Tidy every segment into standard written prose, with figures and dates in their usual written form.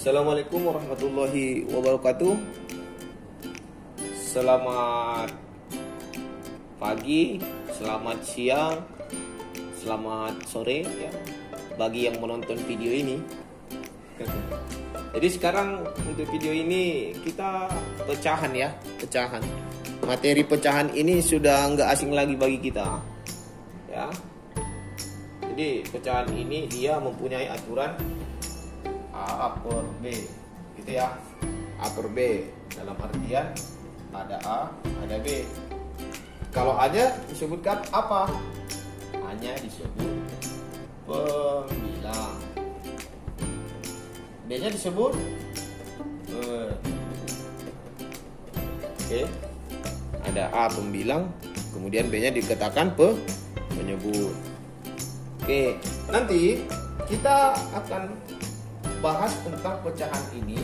Assalamualaikum warahmatullahi wabarakatuh. Selamat pagi, selamat siang, selamat sore ya bagi yang menonton video ini. Jadi sekarang untuk video ini kita pecahan ya, pecahan. Materi pecahan ini sudah nggak asing lagi bagi kita ya. Jadi pecahan ini dia mempunyai aturan A per B gitu ya. A per B dalam artian ada A, ada B. Kalau A-nya disebutkan apa? A-nya disebut pembilang. B-nya disebut Oke. Ada A pembilang, kemudian B-nya dikatakan penyebut. Oke, nanti kita akan bahas tentang pecahan ini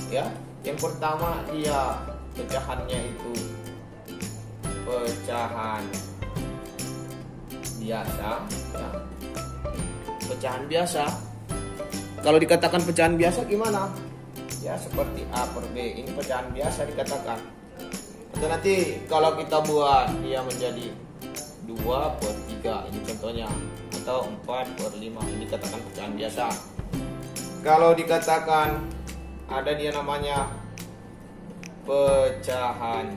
ya. Yang pertama dia pecahannya itu pecahan biasa ya. Pecahan biasa. Kalau dikatakan pecahan biasa gimana? Ya seperti A per B. Ini pecahan biasa dikatakan. Atau nanti kalau kita buat dia menjadi 2 per 3, ini contohnya. Atau 4 per 5, ini katakan pecahan biasa. Kalau dikatakan ada dia namanya pecahan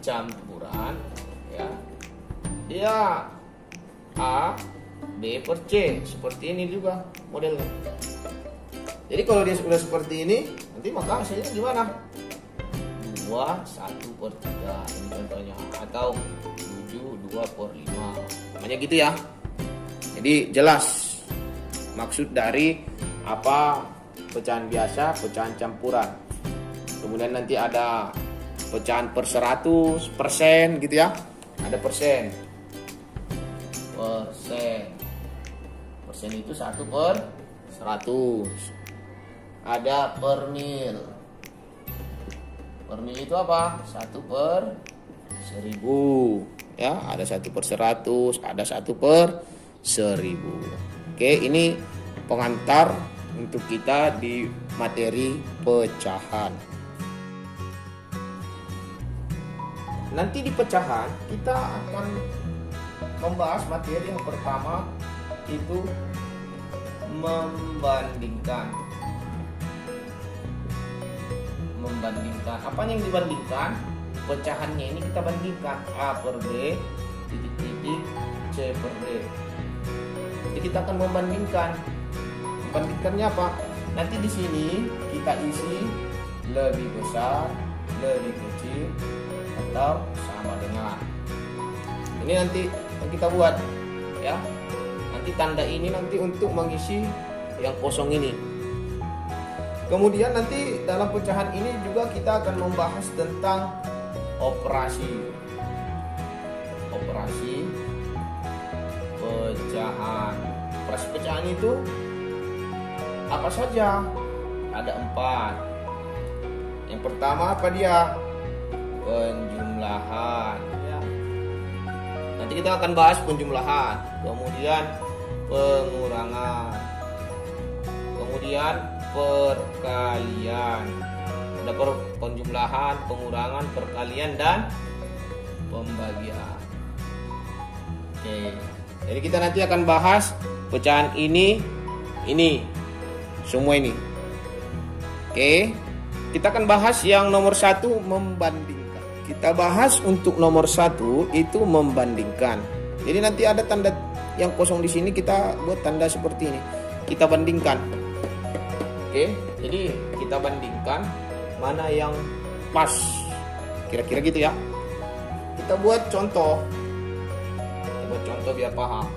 campuran ya. Dia A, B per C. Seperti ini juga modelnya. Jadi kalau dia sudah seperti ini, nanti maka hasilnya gimana? 2, 1 per 3 ini contohnya. Atau 7, 2 per 5. Namanya gitu ya. Jadi jelas maksud dari apa pecahan biasa, pecahan campuran. Kemudian nanti ada pecahan per 100% gitu ya. Ada persen. Persen itu 1 per 100. Ada per mil. Per mil itu apa? 1 per 1000. Ya, ada 1 per 100, ada 1 per 1000. Oke, ini pengantar untuk kita di materi pecahan. Nanti di pecahan kita akan membahas materi yang pertama itu membandingkan. Membandingkan. Apa yang dibandingkan? Pecahannya ini kita bandingkan A per B titik-titik C per D. Jadi kita akan membandingkan. Membandingkannya apa? Nanti di sini kita isi lebih besar, lebih kecil, atau sama dengan. Ini nanti yang kita buat ya. Nanti tanda ini nanti untuk mengisi yang kosong ini. Kemudian nanti dalam pecahan ini juga kita akan membahas tentang operasi pecahan. Operasi pecahan itu apa saja? Ada 4. Yang pertama apa dia? Penjumlahan ya. Nanti kita akan bahas penjumlahan. Kemudian pengurangan. Kemudian perkalian. Ada penjumlahan, pengurangan, perkalian, dan pembagian. Oke. Jadi kita nanti akan bahas pecahan ini, semua ini. Oke. Kita akan bahas yang nomor 1 membandingkan. Kita bahas untuk nomor 1 itu membandingkan. Jadi nanti ada tanda yang kosong di sini, kita buat tanda seperti ini. Kita bandingkan. Oke. Jadi kita bandingkan mana yang pas. Kira-kira gitu ya. Kita buat contoh. Biar paham.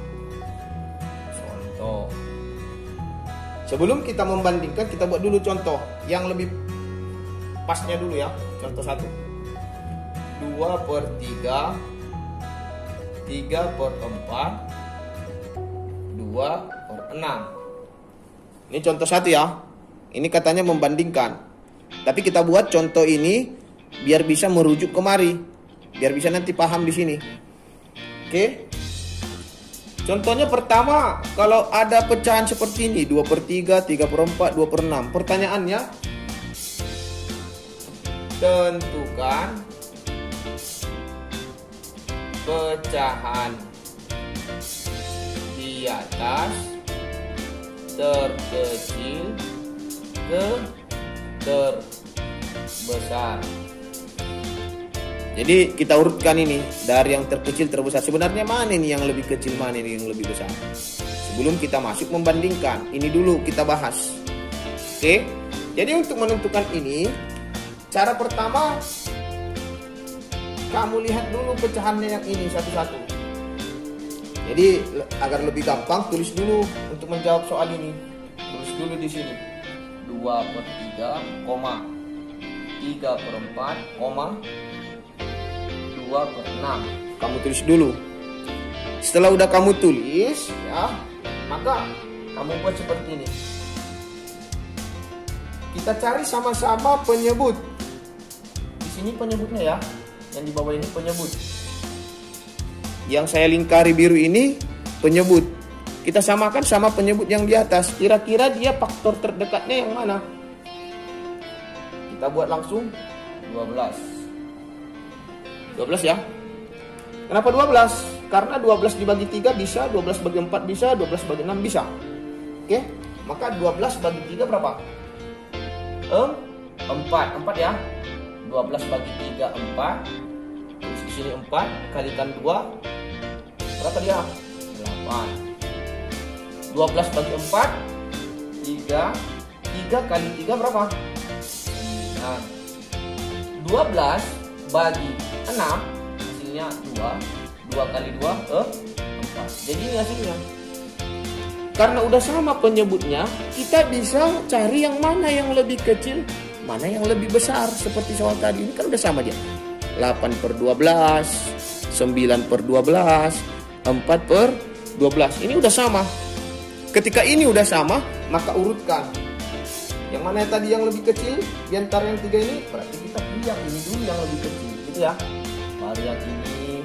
Contoh. Sebelum kita membandingkan, kita buat dulu contoh yang lebih pasnya dulu ya. Contoh 1. 2 per 3, 3 per 4, 2 per 6. Ini contoh 1 ya. Ini katanya membandingkan. Tapi kita buat contoh ini biar bisa merujuk kemari. Biar bisa nanti paham di sini. Oke. Contohnya pertama, kalau ada pecahan seperti ini, 2/3, 3/4, 2/6. Pertanyaannya, tentukan pecahan di atas terkecil ke terbesar. Jadi kita urutkan ini dari yang terkecil terbesar. Sebenarnya mana ini yang lebih kecil, mana ini yang lebih besar? Sebelum kita masuk membandingkan, ini dulu kita bahas. Oke. Jadi untuk menentukan ini, cara pertama kamu lihat dulu pecahannya yang ini satu-satu. Jadi agar lebih gampang, tulis dulu untuk menjawab soal ini. Tulis dulu di sini. 2/3, 3/4, 2/6. Kamu tulis dulu. Setelah udah kamu tulis, ya, maka kamu buat seperti ini. Kita cari sama-sama penyebut. Di sini penyebutnya ya, yang di bawah ini penyebut. Yang saya lingkari biru ini penyebut. Kita samakan sama penyebut yang di atas. Kira-kira dia faktor terdekatnya yang mana? Kita buat langsung 12. 12 ya. Kenapa 12? Karena 12 dibagi 3 bisa, 12 bagi 4 bisa, 12 bagi 6 bisa. Oke, maka 12 bagi 3 berapa? 4 ya. 12 bagi 3 4. Terus di sini 4 kalikan 2 berapa dia? 8. 12 bagi 4 3. 3 kali 3 berapa? 9. 12 bagi 6 hasilnya 2. 2 kali 2 4. Jadi ini hasilnya. Karena udah sama penyebutnya, kita bisa cari yang mana yang lebih kecil, mana yang lebih besar. Seperti soal tadi ini kan udah sama dia. 8/12, 9/12, 4/12. Ini udah sama. Ketika ini udah sama, maka urutkan. Yang mana tadi yang lebih kecil di antara yang 3 ini, berarti kita pilih yang ini dulu yang lebih kecil, gitu ya. Baru yang ini,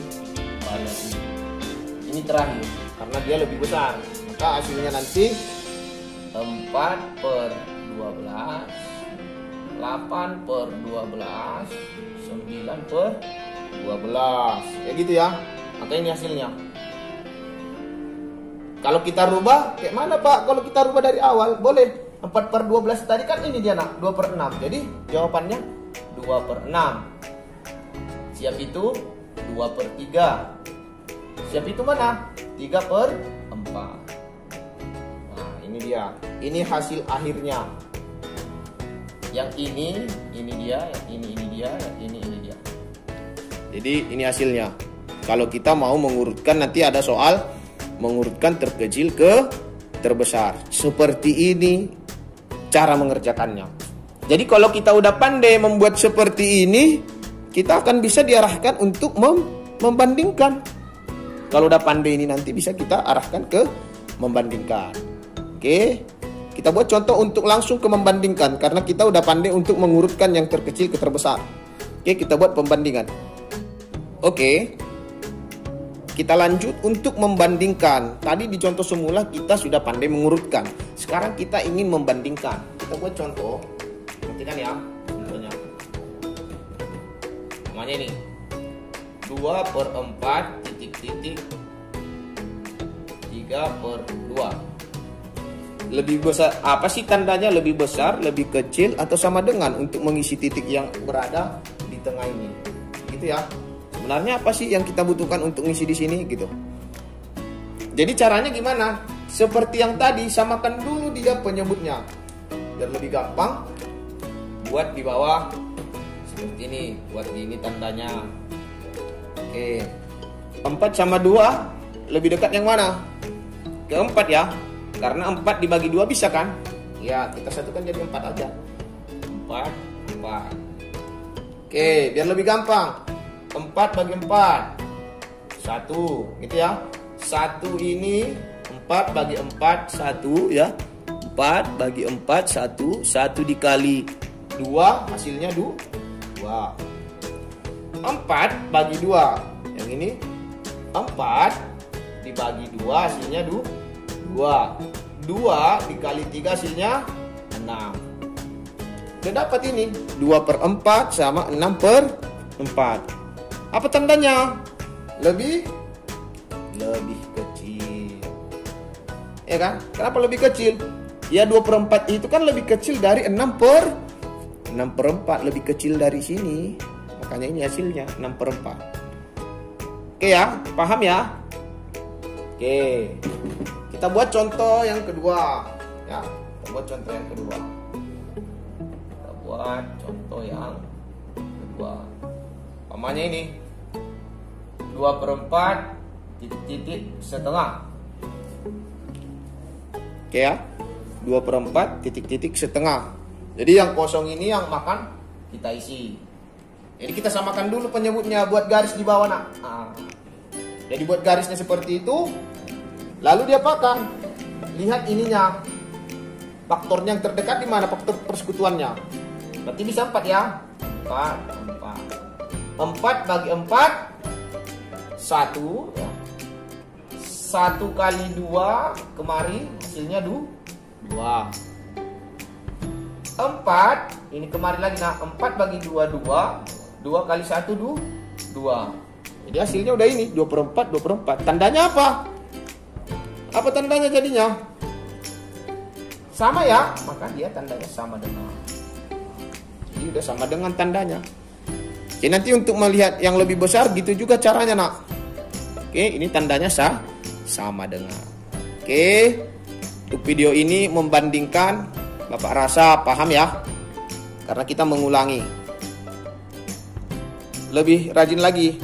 baru yang ini. Ini terakhir karena dia lebih besar. Maka hasilnya nanti 4/12, 8/12, 9/12. Ya gitu ya. Maka ini hasilnya. Kalau kita rubah, kayak mana Pak? Kalau kita rubah dari awal, boleh. 4/12 tadi kan ini dia nak, 2/6. Jadi jawabannya 2/6. Siap itu 2/3. Siap itu mana? 3/4. Nah ini dia. Ini hasil akhirnya. Yang ini dia, yang ini dia, yang ini dia. Jadi ini hasilnya. Kalau kita mau mengurutkan, nanti ada soal mengurutkan terkecil ke terbesar. Seperti ini cara mengerjakannya. Jadi kalau kita udah pandai membuat seperti ini, kita akan bisa diarahkan untuk membandingkan. Kalau udah pandai ini nanti bisa kita arahkan ke membandingkan. Oke, kita buat contoh untuk langsung ke membandingkan. Karena kita udah pandai untuk mengurutkan yang terkecil ke terbesar. Oke, kita buat pembandingan. Oke, kita lanjut untuk membandingkan. Tadi di contoh semula kita sudah pandai mengurutkan. Sekarang kita ingin membandingkan. Kita buat contoh. Perhatikan ya contohnya. Namanya ini 2/4 titik 3/2. Lebih besar, apa sih tandanya lebih besar, lebih kecil, atau sama dengan untuk mengisi titik yang berada di tengah ini? Gitu ya. Sebenarnya apa sih yang kita butuhkan untuk ngisi di sini gitu. Jadi caranya gimana? Seperti yang tadi, samakan dulu dia penyebutnya. Biar lebih gampang. Buat di bawah seperti ini, buat ini tandanya. Oke. 4 sama 2 lebih dekat yang mana? Ke 4 ya. Karena 4 dibagi 2 bisa kan? Ya, kita satukan jadi 4 aja. 4. Oke, biar lebih gampang. 4 bagi 4 1, gitu ya. 1 ini 4 bagi 4 1 ya. 4 bagi 4 1. 1 dikali 2 hasilnya 2. 4 bagi 2. Yang ini 4 dibagi 2 hasilnya 2. 2 dikali 3 hasilnya 6. Udah dapat ini 2/4 sama 6/4. Apa tandanya? Lebih kecil. Ya kan? Kenapa lebih kecil? Ya 2/4 itu kan lebih kecil dari 6/4, lebih kecil dari sini. Makanya ini hasilnya 6/4. Oke ya, paham ya? Oke. Kita buat contoh yang kedua. Ya, kita buat contoh yang kedua. Namanya ini 2/4 titik setengah. Oke ya, 2/4 titik setengah. Jadi yang kosong ini yang makan kita isi. Jadi kita samakan dulu penyebutnya, buat garis di bawah nak. Jadi buat garisnya seperti itu. Lalu diapakan? Lihat ininya. Faktornya yang terdekat di mana? Faktor persekutuannya. Berarti bisa 4 ya. 4 bagi 4 1 ya. 1 kali 2 kemari hasilnya 2. 4 ini kemari lagi. Nah 4 bagi 2 2 kali 1 2. Jadi hasilnya udah ini 2/4. Tandanya apa? Apa tandanya jadinya? Sama ya, maka dia tandanya sama dengan. Jadi udah sama dengan tandanya. Oke, nanti untuk melihat yang lebih besar gitu juga caranya nak. Oke, ini tandanya sama dengan. Oke, untuk video ini membandingkan, Bapak rasa paham ya? Karena kita mengulangi. Lebih rajin lagi